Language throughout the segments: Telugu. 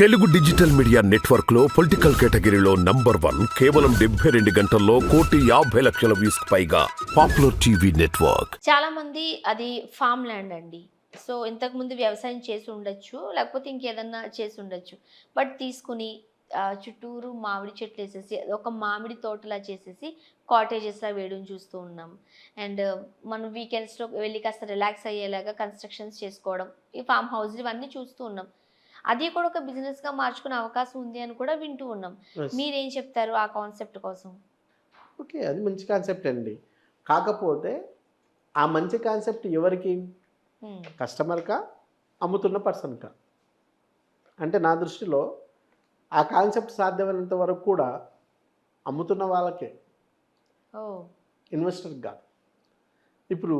తెలుగు డిజిటల్ మీడియా నెట్వర్క్ లో పొలిటికల్ కేటగిరీలో నంబర్ 1 కేవలం 72 గంటల్లో 1,50,00,000 వ్యూస్ పైగా పాపులర్ టీవీ నెట్వర్క్. చాలా మంది అది ఫామ్ ల్యాండ్ అండి. సో ఇంతకు ముందు వ్యవసాయం చేసి ఉండొచ్చు, లేకపోతే ఇంకేదన్నా చేసి ఉండొచ్చు. బట్ తీసుకుని చుట్టూరు మామిడి చెట్లు వేసేసి ఒక మామిడి తోటలా చేసేసి కాటేజెస్లా వేయడం చూస్తూ ఉన్నాం. అండ్ మనం వీకెండ్స్లో వెళ్ళి కాస్త రిలాక్స్ అయ్యేలాగా కన్స్ట్రక్షన్స్ చేసుకోవడం, ఈ ఫామ్ హౌస్ ఇవన్నీ చూస్తూ ఉన్నాం. అది కూడా ఒక బిజినెస్గా మార్చుకునే అవకాశం ఉంది అని కూడా వింటూ ఉన్నాం. యెస్. మీరేం చెప్తారు ఆ కాన్సెప్ట్ కోసం? ఓకే. అది మంచి కాన్సెప్ట్ అండి. కాకపోతే ఆ మంచి కాన్సెప్ట్ ఎవరికి? కస్టమర్‌కా? అమ్ముతున్న పర్సన్‌కా? అంటే నా దృష్టిలో ఆ కాన్సెప్ట్ సాధ్యమైనంత వరకు కూడా అమ్ముతున్న వాళ్ళకే, ఓ ఇన్వెస్టర్‌కి కాదు. ఇప్పుడు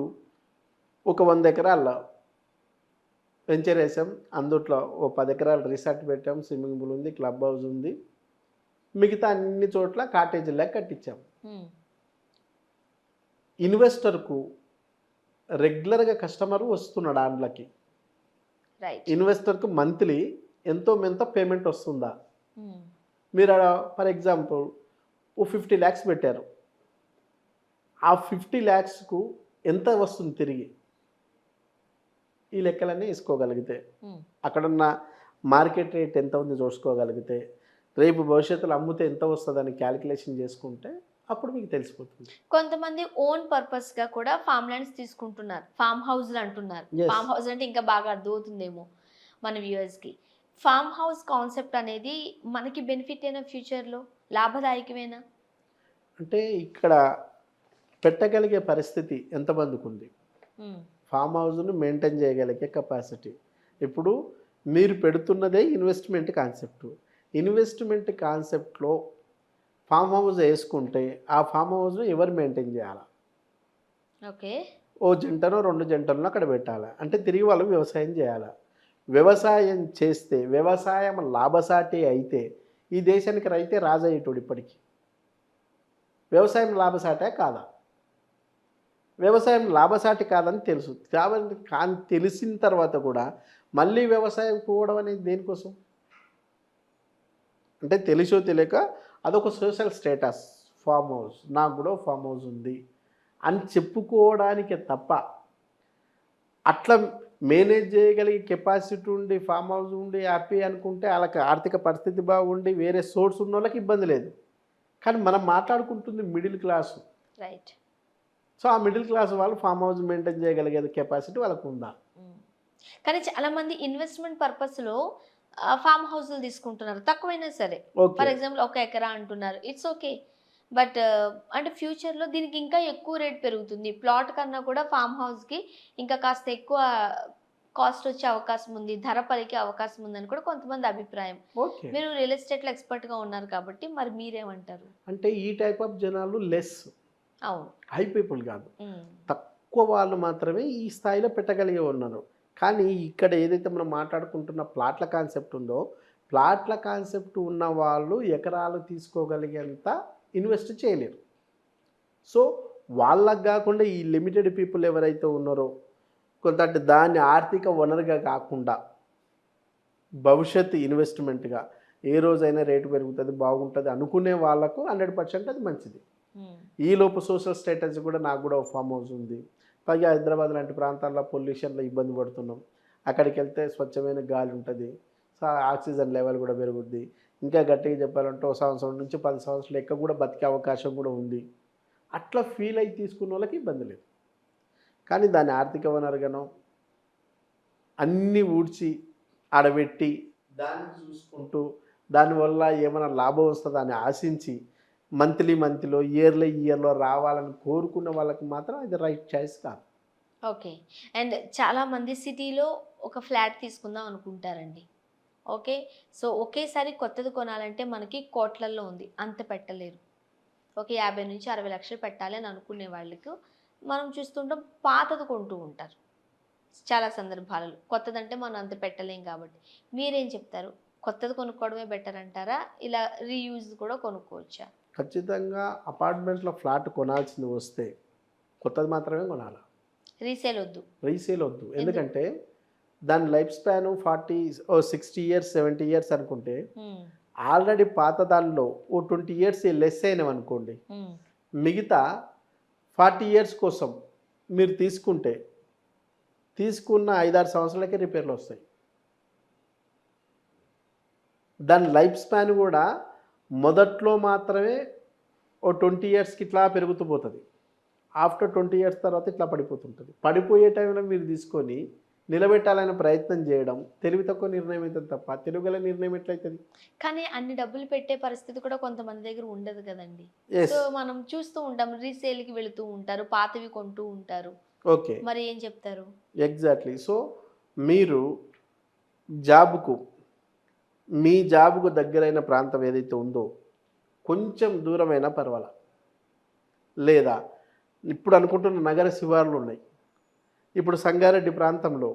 ఒక 100 ఎకరాల్లో వెంచర్ వేసాం. అందుట్లో ఓ 10 ఎకరాలు రిసార్ట్ పెట్టాం. స్విమ్మింగ్ పూల్ ఉంది, క్లబ్ హౌస్ ఉంది. మిగతా అన్ని చోట్ల కాటేజీలాగా కట్టించాం. ఇన్వెస్టర్కు రెగ్యులర్గా కస్టమర్ వస్తున్నాడు దాంట్లోకి. రైట్. ఇన్వెస్టర్కు మంత్లీ ఎంతో పేమెంట్ వస్తుందా? మీరు ఫర్ ఎగ్జాంపుల్ ఓ 50 lakhs పెట్టారు. ఆ 50 lakhsకు ఎంత వస్తుంది తిరిగి? ఈ లెక్కలన్నీ వేసుకోగలిగితే, అక్కడున్న మార్కెట్ రేట్ ఎంత ఉంది చూసుకోగలిగితే, రేపు భవిష్యత్తులో అమ్మితే ఎంత వస్తుందని క్యాలిక్యులేషన్ చేసుకుంటే అప్పుడు మీకు తెలిసిపోతుంది. కొంతమంది ఓన్ పర్పస్ గా కూడా ఫామ్ ల్యాండ్స్ తీసుకుంటున్నారు, ఫామ్ హౌస్లు అంటున్నారు. Yes. ఫామ్ హౌస్ అంటే ఇంకా బాగా అర్థమవుతుందేమో మన వ్యూవర్స్ కి. ఫామ్ హౌస్ కాన్సెప్ట్ అనేది మనకి బెనిఫిట్ అయిన ఫ్యూచర్లో లాభదాయకమేనా? అంటే ఇక్కడ పెట్టగలిగే పరిస్థితి ఎంతమందికి ఉంది? ఫామ్ హౌస్ను మెయింటైన్ చేయగలిగే కెపాసిటీ. ఇప్పుడు మీరు పెడుతున్నదే ఇన్వెస్ట్మెంట్ కాన్సెప్ట్. ఇన్వెస్ట్మెంట్ కాన్సెప్ట్లో ఫామ్ హౌస్ వేసుకుంటే ఆ ఫామ్ హౌస్ను ఎవరు మెయింటైన్ చేయాలి? ఓకే. ఓ జంటనో 2 జంటలను అక్కడ పెట్టాలి. అంటే తిరిగి వాళ్ళు వ్యవసాయం చేయాలి. వ్యవసాయం చేస్తే, వ్యవసాయం లాభసాటి అయితే ఈ దేశానికి రైతే రాజు అయ్యేటోడు ఇప్పటికీ. వ్యవసాయం లాభసాటే కాదా? వ్యవసాయం లాభసాటి కాదని తెలుసు. కాబట్టి కానీ తెలిసిన తర్వాత కూడా మళ్ళీ వ్యవసాయం పోవడం అనేది దేనికోసం? అంటే తెలిసో తెలియక అదొక సోషల్ స్టేటస్. ఫామ్ హౌస్, నాకు కూడా ఫామ్ హౌస్ ఉంది అని చెప్పుకోవడానికే తప్ప, అట్లా మేనేజ్ చేయగలిగే కెపాసిటీ ఉండి ఫామ్ హౌస్ ఉండి హ్యాపీ అనుకుంటే వాళ్ళకి ఆర్థిక పరిస్థితి బాగుండి వేరే సోర్స్ ఉన్న వాళ్ళకి ఇబ్బంది లేదు. కానీ మనం మాట్లాడుకుంటుంది మిడిల్ క్లాసు. రైట్. సో ఆ మిడిల్ క్లాస్ వాళ్ళు ఫామ్ హౌస్ మెయింటైన్ చేయగలిగే కెపాసిటీ వాళ్ళకు ఉందా? కానీ చాలా మంది ఇన్వెస్ట్మెంట్ పర్పస్ లో ఫామ్ హౌస్లు తీసుకుంటున్నారు, తక్కువైనా సరే. ఓకే. ఫర్ ఎగ్జాంపుల్ 1 ఎకరా అంటున్నారు, ఇట్స్ ఓకే. బట్ అంటే ఫ్యూచర్లో దీనికి ఇంకా ఎక్కువ రేట్ పెరుగుతుంది. ప్లాట్ కన్నా కూడా ఫామ్ హౌస్కి ఇంకా కాస్త ఎక్కువ కాస్ట్ వచ్చే అవకాశం ఉంది, ధర పలికే అవకాశం ఉందని కూడా కొంతమంది అభిప్రాయం. ఓకే. మీరు రియల్ ఎస్టేట్లో ఎక్స్పర్ట్గా ఉన్నారు కాబట్టి మరి మీరేమంటారు? అంటే ఈ టైప్ ఆఫ్ జనాలు లెస్, అవును. హై పీపుల్ కాదు, తక్కువ వాళ్ళు మాత్రమే ఈ స్థాయిలో పెట్టగలిగే ఉన్నారు. కానీ ఇక్కడ ఏదైతే మనం మాట్లాడుకుంటున్న ప్లాట్ల కాన్సెప్ట్ ఉందో, ప్లాట్ల కాన్సెప్ట్ ఉన్న వాళ్ళు ఎకరాలు తీసుకోగలిగేంత ఇన్వెస్ట్ చేయలేరు. సో వాళ్ళకు కాకుండా ఈ లిమిటెడ్ పీపుల్ ఎవరైతే ఉన్నారో, కొంత అంటే దాన్ని ఆర్థిక వనరుగా కాకుండా భవిష్యత్తు ఇన్వెస్ట్మెంట్గా ఏ రోజైనా రేటు పెరుగుతుంది బాగుంటుంది అనుకునే వాళ్ళకు 100% అది మంచిది. ఈలోపు సోషల్ స్టేటస్ కూడా నాకు కూడా ఫామ్ హౌస్ ఉంది, పైగా హైదరాబాద్ లాంటి ప్రాంతాల్లో పొల్యూషన్లో ఇబ్బంది పడుతున్నాం, అక్కడికి వెళ్తే స్వచ్ఛమైన గాలి ఉంటుంది, ఆక్సిజన్ లెవెల్ కూడా పెరుగుద్ది, ఇంకా గట్టిగా చెప్పాలంటే 1 సంవత్సరం నుంచి 10 సంవత్సరాలు లెక్క కూడా బతికే అవకాశం కూడా ఉంది. అట్లా ఫీల్ అయి తీసుకున్న వాళ్ళకి ఇబ్బంది లేదు. కానీ దాన్ని ఆర్థిక వనరుగానో అన్నీ ఊడ్చి ఆడబెట్టి దాన్ని చూసుకుంటూ దానివల్ల ఏమైనా లాభం వస్తుందా అని ఆశించి మంత్లీలో ఇయర్లో రావాలని కోరుకున్న వాళ్ళకి మాత్రం అది రైట్ చాయిస్ కాదు. ఓకే. అండ్ చాలామంది సిటీలో ఒక ఫ్లాట్ తీసుకుందాం అనుకుంటారండి. ఓకే. సో ఒకేసారి కొత్తది కొనాలంటే మనకి కోట్లల్లో ఉంది, అంత పెట్టలేరు. ఓకే, 50 నుంచి 60 లక్షలు పెట్టాలి అని అనుకునే వాళ్ళకు మనం చూస్తుంటాం పాతది కొంటూ ఉంటారు చాలా సందర్భాలలో. కొత్తదంటే మనం అంత పెట్టలేం కాబట్టి మీరేం చెప్తారు? కొత్తది కొనుక్కోవడమే బెటర్ అంటారా, ఇలా రీయూజ్ కూడా కొనుక్కోవచ్చా? ఖచ్చితంగా అపార్ట్మెంట్లో ఫ్లాట్ కొనాల్సింది వస్తే కొత్తది మాత్రమే కొనాలి, రీసేల్ వద్దు. రీసేల్ వద్దు. ఎందుకంటే దాని లైఫ్ స్పాన్ 60 ఇయర్స్ 70 ఇయర్స్ అనుకుంటే ఉమ్, ఆల్రెడీ పాత దానిలో ఓ 20 ఇయర్స్ లెస్ అయినవి అనుకోండి, ఉమ్, మిగతా 40 ఇయర్స్ కోసం మీరు తీసుకున్న 5-6 సంవత్సరాలకే రిపేర్లు వస్తాయి. దాని లైఫ్ స్పాన్ కూడా మొదట్లో మాత్రమే ఓ 20 ఇయర్స్కి ఇట్లా పెరుగుతూ పోతుంది. ఆఫ్టర్ 20 ఇయర్స్ తర్వాత ఇట్లా పడిపోతుంటుంది. పడిపోయే టైంలో మీరు తీసుకొని నిలబెట్టాలనే ప్రయత్నం చేయడం తెలివి తక్కువ నిర్ణయం అవుతుంది తప్ప తెలుగుల నిర్ణయం ఎట్లయితుంది? కానీ అన్ని డబ్బులు పెట్టే పరిస్థితి కూడా కొంతమంది దగ్గర ఉండదు కదండి. ఎస్, సో మనం చూస్తూ ఉంటాం, రీసేల్కి వెళుతూ ఉంటారు, పాతవి కొంటూ ఉంటారు. ఓకే, మరి ఏం చెప్తారు? ఎగ్జాక్ట్లీ. సో మీరు మీ జాబుకు దగ్గరైన ప్రాంతం ఏదైతే ఉందో కొంచెం దూరమైనా పర్వాలా, లేదా ఇప్పుడు అనుకుంటున్న నగర శివార్లు ఉన్నాయి. ఇప్పుడు సంగారెడ్డి ప్రాంతంలో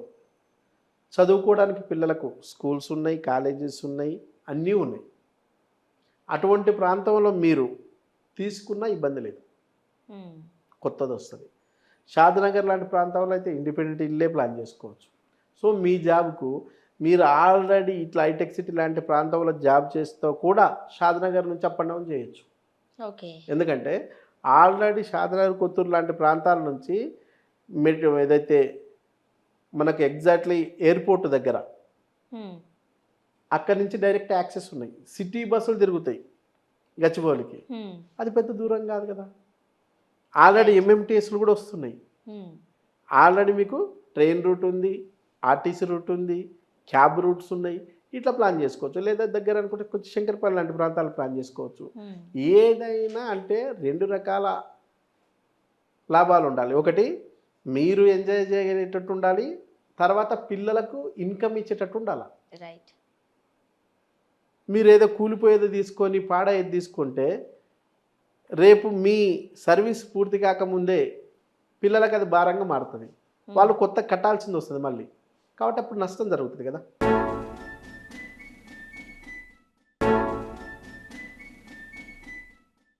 చదువుకోవడానికి పిల్లలకు స్కూల్స్ ఉన్నాయి, కాలేజెస్ ఉన్నాయి, అన్నీ ఉన్నాయి. అటువంటి ప్రాంతంలో మీరు తీసుకున్న ఇబ్బంది లేదు, ఉమ్, కొత్తది వస్తుంది. షాద్నగర్ లాంటి ప్రాంతంలో అయితే ఇండిపెండెంట్ ఇల్లే ప్లాన్ చేసుకోవచ్చు. సో మీ జాబ్కు మీరు ఆల్రెడీ ఇట్లా హైటెక్ సిటీ లాంటి ప్రాంతంలో జాబ్ చేస్తూ కూడా షాద్నగర్ నుంచి అప్ అండ్ డౌన్ చేయొచ్చు. ఓకే. ఎందుకంటే ఆల్రెడీ షాద్నగర్, కొత్తూరు లాంటి ప్రాంతాల నుంచి ఏదైతే మనకు ఎగ్జాక్ట్లీ ఎయిర్పోర్ట్ దగ్గర ఉమ్, అక్కడి నుంచి డైరెక్ట్ యాక్సెస్ ఉన్నాయి. సిటీ బస్సులు తిరుగుతాయి గచ్చిబౌలికి, ఉమ్, అది పెద్ద దూరం కాదు కదా. ఆల్రెడీ ఎంఎంటీఎస్లు కూడా వస్తున్నాయి. ఉమ్, ఆల్రెడీ మీకు ట్రైన్ రూట్ ఉంది, ఆర్టీసీ రూట్ ఉంది, క్యాబ్ రూట్స్ ఉన్నాయి. ఇట్లా ప్లాన్ చేసుకోవచ్చు. లేదా దగ్గర అనుకుంటే కొంచెం శంకరపల్లి లాంటి ప్రాంతాలు ప్లాన్ చేసుకోవచ్చు. ఉమ్, ఏదైనా అంటే 2 రకాల లాభాలు ఉండాలి. ఒకటి మీరు ఎంజాయ్ చేయగలిగేటట్టు ఉండాలి, తర్వాత పిల్లలకు ఇన్కమ్ ఇచ్చేటట్టు ఉండాలి. రైట్. మీరు ఏదో కూలిపోయేది తీసుకొని పాడేది తీసుకుంటే రేపు మీ సర్వీస్ పూర్తి కాకముందే పిల్లలకు అది భారంగా మారుతుంది. వాళ్ళు కొత్త కట్టాల్సింది వస్తుంది మళ్ళీ. కాబట్టి అప్పుడు నష్టం జరుగుతుంది కదా.